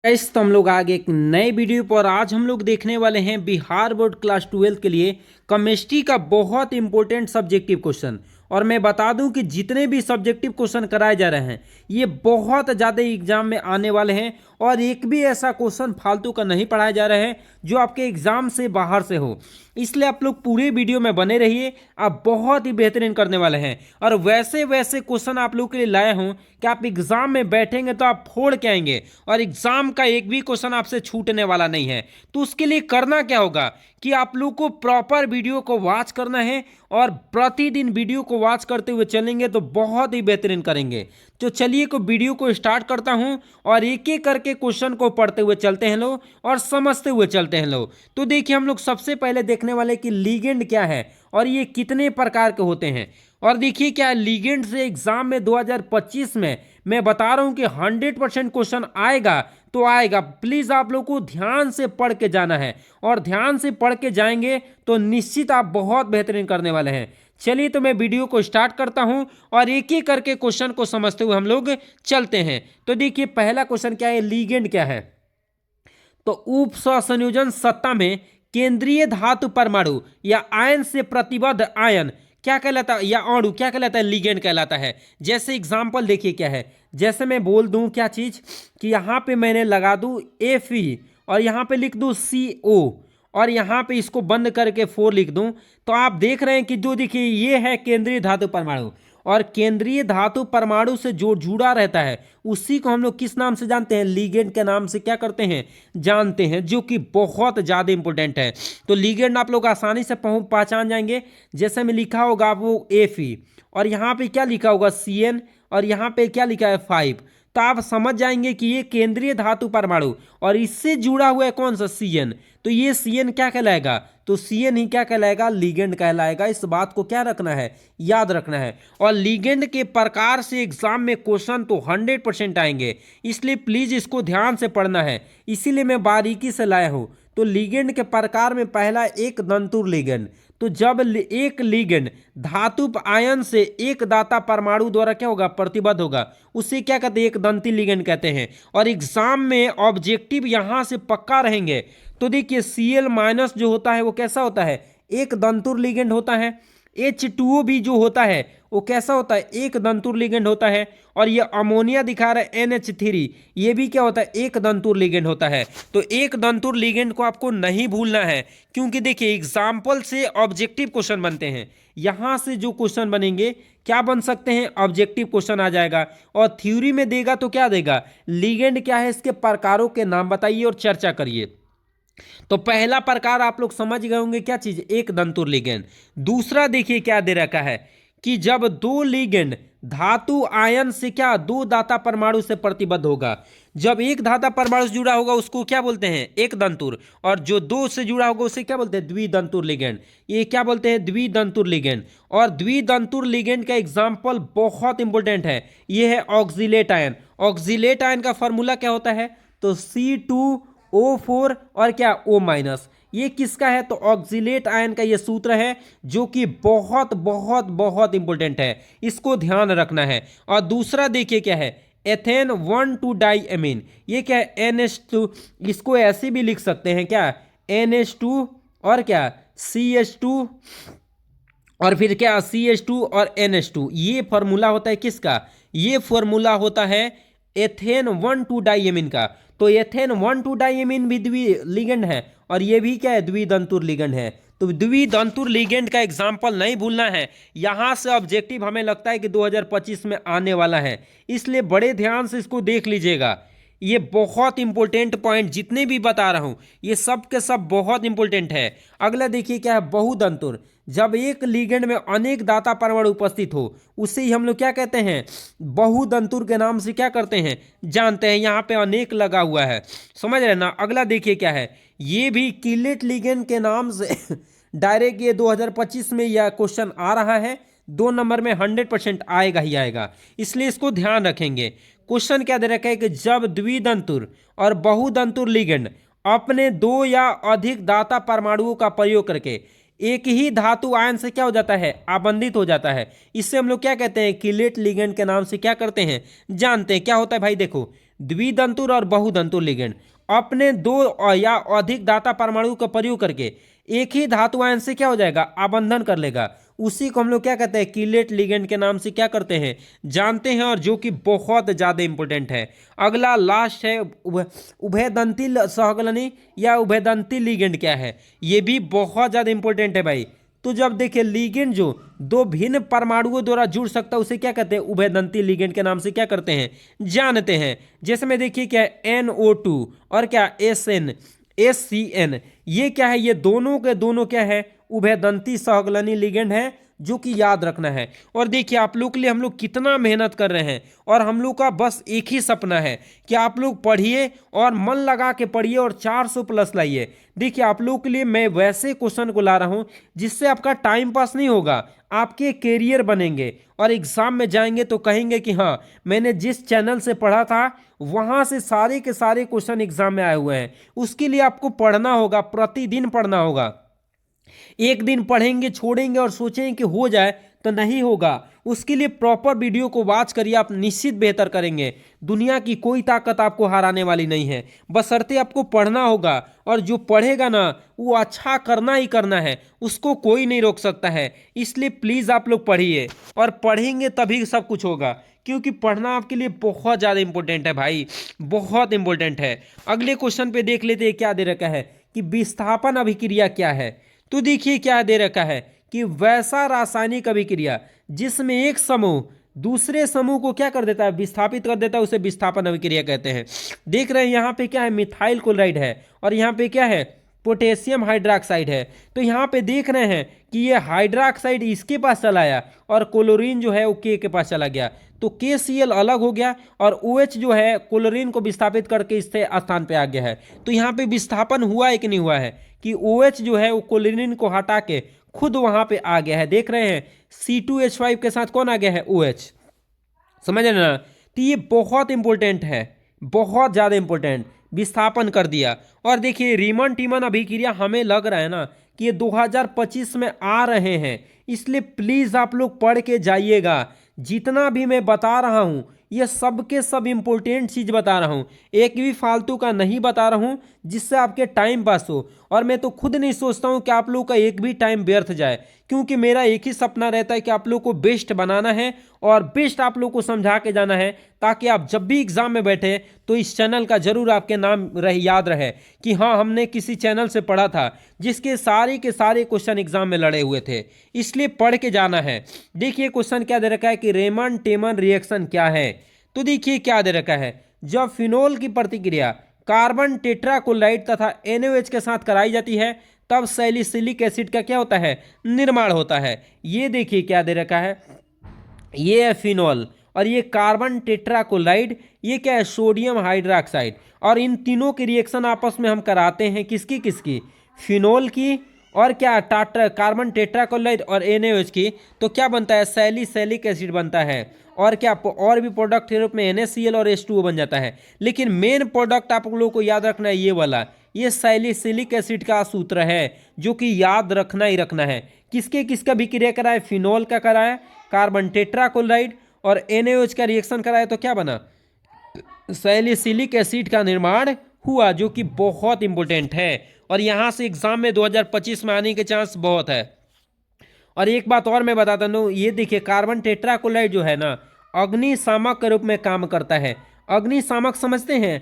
इस तो हम लोग आगे एक नए वीडियो पर आज हम लोग देखने वाले हैं बिहार बोर्ड क्लास 12 के लिए केमिस्ट्री का बहुत इंपॉर्टेंट सब्जेक्टिव क्वेश्चन। और मैं बता दूं कि जितने भी सब्जेक्टिव क्वेश्चन कराए जा रहे हैं ये बहुत ज़्यादा एग्जाम में आने वाले हैं और एक भी ऐसा क्वेश्चन फालतू का नहीं पढ़ाया जा रहा है जो आपके एग्जाम से बाहर से हो। इसलिए आप लोग पूरे वीडियो में बने रहिए, आप बहुत ही बेहतरीन करने वाले हैं। और वैसे वैसे क्वेश्चन आप लोग के लिए लाया हूं कि आप एग्जाम में बैठेंगे तो आप फोड़ के आएंगे और एग्जाम का एक भी क्वेश्चन आपसे छूटने वाला नहीं है। तो उसके लिए करना क्या होगा कि आप लोग को प्रॉपर वीडियो को वॉच करना है और प्रतिदिन वीडियो को वॉच करते हुए चलेंगे तो बहुत ही बेहतरीन करेंगे। तो चलिए को वीडियो को स्टार्ट करता हूं और एक एक करके क्वेश्चन को पढ़ते हुए चलते हैं लोग और समझते हुए चलते हैं लोग। तो देखिए हम लोग सबसे पहले देखने वाले कि लिगेंड क्या है और ये कितने प्रकार के होते हैं। और देखिए क्या लिगेंड से एग्जाम में 2025 में मैं बता रहा हूं कि 100% क्वेश्चन आएगा तो आएगा। प्लीज आप लोग को ध्यान से पढ़ के जाना है और ध्यान से पढ़ के जाएंगे तो निश्चित आप बहुत बेहतरीन करने वाले हैं। चलिए तो मैं वीडियो को स्टार्ट करता हूं और एक एक करके क्वेश्चन को समझते हुए हम लोग चलते हैं। तो देखिए पहला क्वेश्चन क्या है, लिगेंड क्या है। तो उप सहसंयोजन सत्ता में केंद्रीय धातु परमाणु या आयन से प्रतिबद्ध आयन क्या कहलाता है, या अणु क्या कहलाता है, लिगेंड कहलाता है। जैसे एग्जांपल देखिए क्या है, जैसे मैं बोल दूं क्या चीज कि यहां पे मैंने लगा दूं Fe और यहां पे लिख दूं CO और यहां पे इसको बंद करके 4 लिख दूं तो आप देख रहे हैं कि जो देखिए ये है केंद्रीय धातु परमाणु और केंद्रीय धातु परमाणु से जो जुड़ा रहता है उसी को हम लोग किस नाम से जानते हैं, लिगेंड के नाम से क्या करते हैं, जानते हैं, जो कि बहुत ज़्यादा इंपॉर्टेंट है। तो लिगेंड आप लोग आसानी से पहचान जाएंगे। जैसे में लिखा होगा वो Fe और यहाँ पे क्या लिखा होगा CN और यहाँ पे क्या लिखा है 5। तो आप समझ जाएंगे कि ये केंद्रीय धातु परमाणु और इससे जुड़ा हुआ है कौन सा CN। तो ये CN क्या कहलाएगा, तो CN ही क्या कहलाएगा, लिगेंड कहलाएगा। इस बात को क्या रखना है, याद रखना है। और लिगेंड के प्रकार से एग्जाम में क्वेश्चन तो 100% आएंगे, इसलिए प्लीज इसको ध्यान से पढ़ना है, इसीलिए मैं बारीकी से लाया हूं। तो लिगेंड के प्रकार में पहला एक दंतुर लिगेंड। तो जब एक लिगेंड धातु आयन से एक दाता परमाणु द्वारा क्या होगा, प्रतिबद्ध होगा, उसे क्या कहते हैं, एक दंती लिगेंड कहते हैं। और एग्जाम में ऑब्जेक्टिव यहां से पक्का रहेंगे। तो देखिए Cl- जो होता है वो कैसा होता है, एक दंतुर लिगेंड होता है। H2O भी जो होता है वो कैसा होता है, एक दंतुर लिगेंड होता है। और ये अमोनिया दिखा रहा है NH3, ये भी क्या होता है, एक दंतुर लिगेंड होता है। तो एक दंतुर लिगेंड को आपको नहीं भूलना है, क्योंकि देखिए एग्जाम्पल से ऑब्जेक्टिव क्वेश्चन बनते हैं। यहां से जो क्वेश्चन बनेंगे क्या बन सकते हैं, ऑब्जेक्टिव क्वेश्चन आ जाएगा। और थ्योरी में देगा तो क्या देगा, लिगेंड क्या है, इसके प्रकारों के नाम बताइए और चर्चा करिए। तो पहला प्रकार आप लोग समझ गए होंगे क्या चीज, एक दंतुर लिगेंड। दूसरा देखिए क्या दे रखा है कि जब दो लिगेंड धातु आयन से क्या, दो दाता परमाणु से प्रतिबद्ध होगा। जब एक धाता परमाणु से जुड़ा होगा उसको क्या बोलते हैं, एक दंतुर, और जो दो से जुड़ा होगा उसे क्या बोलते हैं, द्विदंतुर लिगेंड। ये क्या बोलते हैं, द्विदंतुर लिगेंड। और द्विदंतुर लिगेंड का एग्जाम्पल बहुत इंपॉर्टेंट है, ये है ऑक्जिलेट आयन। ऑक्जिलेट आयन का फॉर्मूला क्या होता है, तो C2O4 और क्या O-। ये किसका है, तो ऑक्जिलेट आयन का ये सूत्र है जो कि बहुत बहुत बहुत इंपॉर्टेंट है, इसको ध्यान रखना है। और दूसरा देखिए क्या है, एथेन 1,2 डाइएमीन। ये क्या है, NH2, इसको ऐसे भी लिख सकते हैं क्या, NH2 और क्या CH2 और फिर क्या CH2 और NH2। ये फॉर्मूला होता है किसका, ये फॉर्मूला होता है एथेन 1,2 डाइएमीन का। तो एथेन 1,2 डाइएमीन भी द्वि लिगेंड है और ये भी क्या है, द्विदंतुर लिगेंड है। तो द्विदंतुर लिगेंड का एग्जाम्पल नहीं भूलना है। यहां से ऑब्जेक्टिव हमें लगता है कि 2025 में आने वाला है, इसलिए बड़े ध्यान से इसको देख लीजिएगा। ये बहुत इंपॉर्टेंट पॉइंट जितने भी बता रहा हूं ये सब के सब बहुत इंपॉर्टेंट है। अगला देखिए क्या है, बहुदंतुर। जब एक लिगेंड में अनेक दाता परमाणु उपस्थित हो उसे ही हम लोग क्या कहते हैं, बहुदंतुर के नाम से क्या करते हैं, जानते हैं। यहाँ पे अनेक लगा हुआ है, समझ रहे ना। अगला देखिए क्या है, ये भी किलेट लिगेंड के नाम से डायरेक्ट ये 2025 में यह क्वेश्चन आ रहा है। 2 नंबर में 100% आएगा ही आएगा, इसलिए इसको ध्यान रखेंगे। क्वेश्चन क्या दे रखा है कि जब द्विदंतुर और बहुदंतुर लिगेंड अपने दो या अधिक दाता परमाणुओं का प्रयोग करके एक ही धातु आयन से क्या हो जाता है, आबंधित हो जाता है, इससे हम लोग क्या कहते हैं, किलेट लिगेंड के नाम से क्या करते हैं, जानते हैं। क्या होता है भाई, देखो द्विदंतुर और बहुदंतुर लिगेंड अपने दो या अधिक दाता परमाणु का प्रयोग करके एक ही धातु आयन से क्या हो जाएगा, आबंधन कर लेगा। उसी को हम लोग क्या कहते हैं, कीलेट लिगेंड के नाम से क्या करते हैं, जानते हैं, और जो कि बहुत ज़्यादा इंपॉर्टेंट है। अगला लास्ट है उभयदंती सहगलनी या उभयदंती लिगेंड क्या है, ये भी बहुत ज़्यादा इंपॉर्टेंट है भाई। तो जब देखिए लिगेंड जो दो भिन्न परमाणुओं द्वारा जुड़ सकता है उसे क्या कहते हैं, उभयदंती लिगेंड के नाम से क्या करते हैं, जानते हैं। जैसे में देखिए क्या है NO2 और क्या SCN, ये क्या है, ये दोनों के दोनों क्या है, उभयदंती सहगलनी लिगेंड है, जो कि याद रखना है। और देखिए आप लोग के लिए हम लोग कितना मेहनत कर रहे हैं, और हम लोग का बस एक ही सपना है कि आप लोग पढ़िए और मन लगा के पढ़िए और 400 प्लस लाइए। देखिए आप लोग के लिए मैं वैसे क्वेश्चन को ला रहा हूं जिससे आपका टाइम पास नहीं होगा, आपके कैरियर बनेंगे, और एग्जाम में जाएंगे तो कहेंगे कि हाँ मैंने जिस चैनल से पढ़ा था वहां से सारे के सारे क्वेश्चन एग्जाम में आए हुए हैं। उसके लिए आपको पढ़ना होगा, प्रतिदिन पढ़ना होगा। एक दिन पढ़ेंगे छोड़ेंगे और सोचेंगे कि हो जाए तो नहीं होगा। उसके लिए प्रॉपर वीडियो को वॉच करिए, आप निश्चित बेहतर करेंगे। दुनिया की कोई ताकत आपको हराने वाली नहीं है, बशर्ते आपको पढ़ना होगा, और जो पढ़ेगा ना वो अच्छा करना ही करना है, उसको कोई नहीं रोक सकता है। इसलिए प्लीज़ आप लोग पढ़िए, और पढ़ेंगे तभी सब कुछ होगा, क्योंकि पढ़ना आपके लिए बहुत ज़्यादा इंपॉर्टेंट है भाई, बहुत इंपॉर्टेंट है। अगले क्वेश्चन पे देख लेते हैं क्या दे रखा है कि विस्थापन अभिक्रिया क्या है। तो देखिए क्या दे रखा है कि वैसा रासायनिक अभिक्रिया जिसमें एक समूह दूसरे समूह को क्या कर देता है, विस्थापित कर देता है, उसे विस्थापन अभिक्रिया कहते हैं। देख रहे हैं यहाँ पे क्या है, मिथाइल क्लोराइड है, और यहाँ पे क्या है, पोटेशियम हाइड्रोक्साइड है। तो यहाँ पे देख रहे हैं कि ये हाइड्रोक्साइड इसके पास चला आया और क्लोरीन जो है वो के पास चला गया, तो KCl अलग हो गया, और OH जो है क्लोरीन को विस्थापित करके इससे स्थान पे आ गया है। तो यहाँ पे विस्थापन हुआ है कि नहीं हुआ है, कि OH जो है वो क्लोरीन को हटा के खुद वहां पे आ गया है। देख रहे हैं C2H5 के साथ कौन आ गया है, OH, समझ रहे ना। तो ये बहुत इंपॉर्टेंट है, बहुत ज़्यादा इंपॉर्टेंट, विस्थापन कर दिया। और देखिए रीमन टीमन अभिक्रिया हमें लग रहा है ना कि ये 2025 में आ रहे हैं, इसलिए प्लीज़ आप लोग पढ़ के जाइएगा। जितना भी मैं बता रहा हूँ ये सब के सब इंपॉर्टेंट चीज़ बता रहा हूँ, एक भी फालतू का नहीं बता रहा हूँ जिससे आपके टाइम पास हो। और मैं तो खुद नहीं सोचता हूँ कि आप लोगों का एक भी टाइम व्यर्थ जाए, क्योंकि मेरा एक ही सपना रहता है कि आप लोग को बेस्ट बनाना है और बेस्ट आप लोग को समझा के जाना है, ताकि आप जब भी एग्जाम में बैठे तो इस चैनल का जरूर आपके नाम याद रहे कि हाँ हमने किसी चैनल से पढ़ा था जिसके सारे के सारे क्वेश्चन एग्जाम में लड़े हुए थे। इसलिए पढ़ के जाना है। देखिए क्वेश्चन क्या दे रखा है कि रेमन टेमन रिएक्शन क्या है। तो देखिए क्या दे रखा है, जब फिनोल की प्रतिक्रिया कार्बन टेट्राक्लोराइड तथा NaOH के साथ कराई जाती है तब सैलिसिलिक एसिड का क्या होता है, निर्माण होता है। ये देखिए क्या दे रखा है, ये है फिनोल, और ये कार्बन टेट्राक्लोराइड, ये क्या है, सोडियम हाइड्रोक्साइड। और इन तीनों की रिएक्शन आपस में हम कराते हैं किसकी किसकी, फिनोल की और क्या कार्बन टेट्राक्लोराइड और NaOH की। तो क्या बनता है, सैलिसिलिक एसिड बनता है, और क्या और भी प्रोडक्ट के रूप में NaCl और H2O बन जाता है। लेकिन मेन प्रोडक्ट आप लोगों को याद रखना है ये वाला, ये सैलिसिलिक एसिड का सूत्र है, जो कि याद रखना ही रखना है। किसके किसका विक्रिया कराए, फिनोल का कराया, कार्बन टेट्राक्लोराइड और NaOH का रिएक्शन कराया, तो क्या बना, सैलिसिलिक एसिड का निर्माण हुआ, जो कि बहुत इंपॉर्टेंट है। और यहाँ से एग्जाम में 2025 में आने के चांस बहुत है। और एक बात और मैं बताता हूँ, ये देखिए कार्बन टेट्राक्लोराइड जो है ना अग्निशामक के रूप में काम करता है। अग्निशामक समझते हैं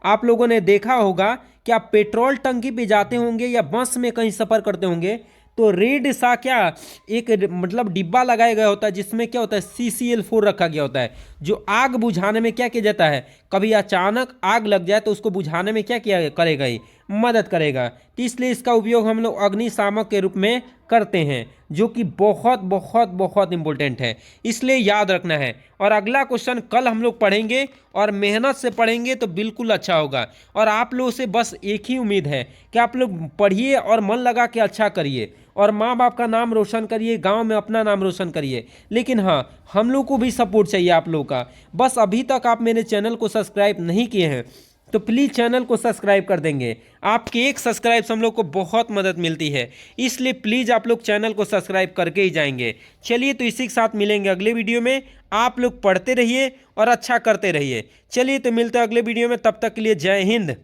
आप लोगों ने देखा होगा कि आप पेट्रोल टंकी पे जाते होंगे या बस में कहीं सफ़र करते होंगे, तो रेड सा क्या एक मतलब डिब्बा लगाया गया होता है जिसमें क्या होता है, CCl4 रखा गया होता है, जो आग बुझाने में क्या किया जाता है, कभी अचानक आग लग जाए तो उसको बुझाने में क्या किया करेगा, ये मदद करेगा। तो इसलिए इसका उपयोग हम लोग अग्निशामक के रूप में करते हैं, जो कि बहुत बहुत बहुत इंपॉर्टेंट है, इसलिए याद रखना है। और अगला क्वेश्चन कल हम लोग पढ़ेंगे, और मेहनत से पढ़ेंगे तो बिल्कुल अच्छा होगा। और आप लोगों से बस एक ही उम्मीद है कि आप लोग पढ़िए और मन लगा के अच्छा करिए, और माँ बाप का नाम रोशन करिए, गांव में अपना नाम रोशन करिए। लेकिन हाँ, हम लोग को भी सपोर्ट चाहिए आप लोग का। बस अभी तक आप मेरे चैनल को सब्सक्राइब नहीं किए हैं तो प्लीज़ चैनल को सब्सक्राइब कर देंगे। आपके एक सब्सक्राइब से हम लोग को बहुत मदद मिलती है, इसलिए प्लीज़ आप लोग चैनल को सब्सक्राइब करके ही जाएंगे। चलिए तो इसी के साथ मिलेंगे अगले वीडियो में। आप लोग पढ़ते रहिए और अच्छा करते रहिए। चलिए तो मिलते हैं अगले वीडियो में, तब तक के लिए जय हिंद।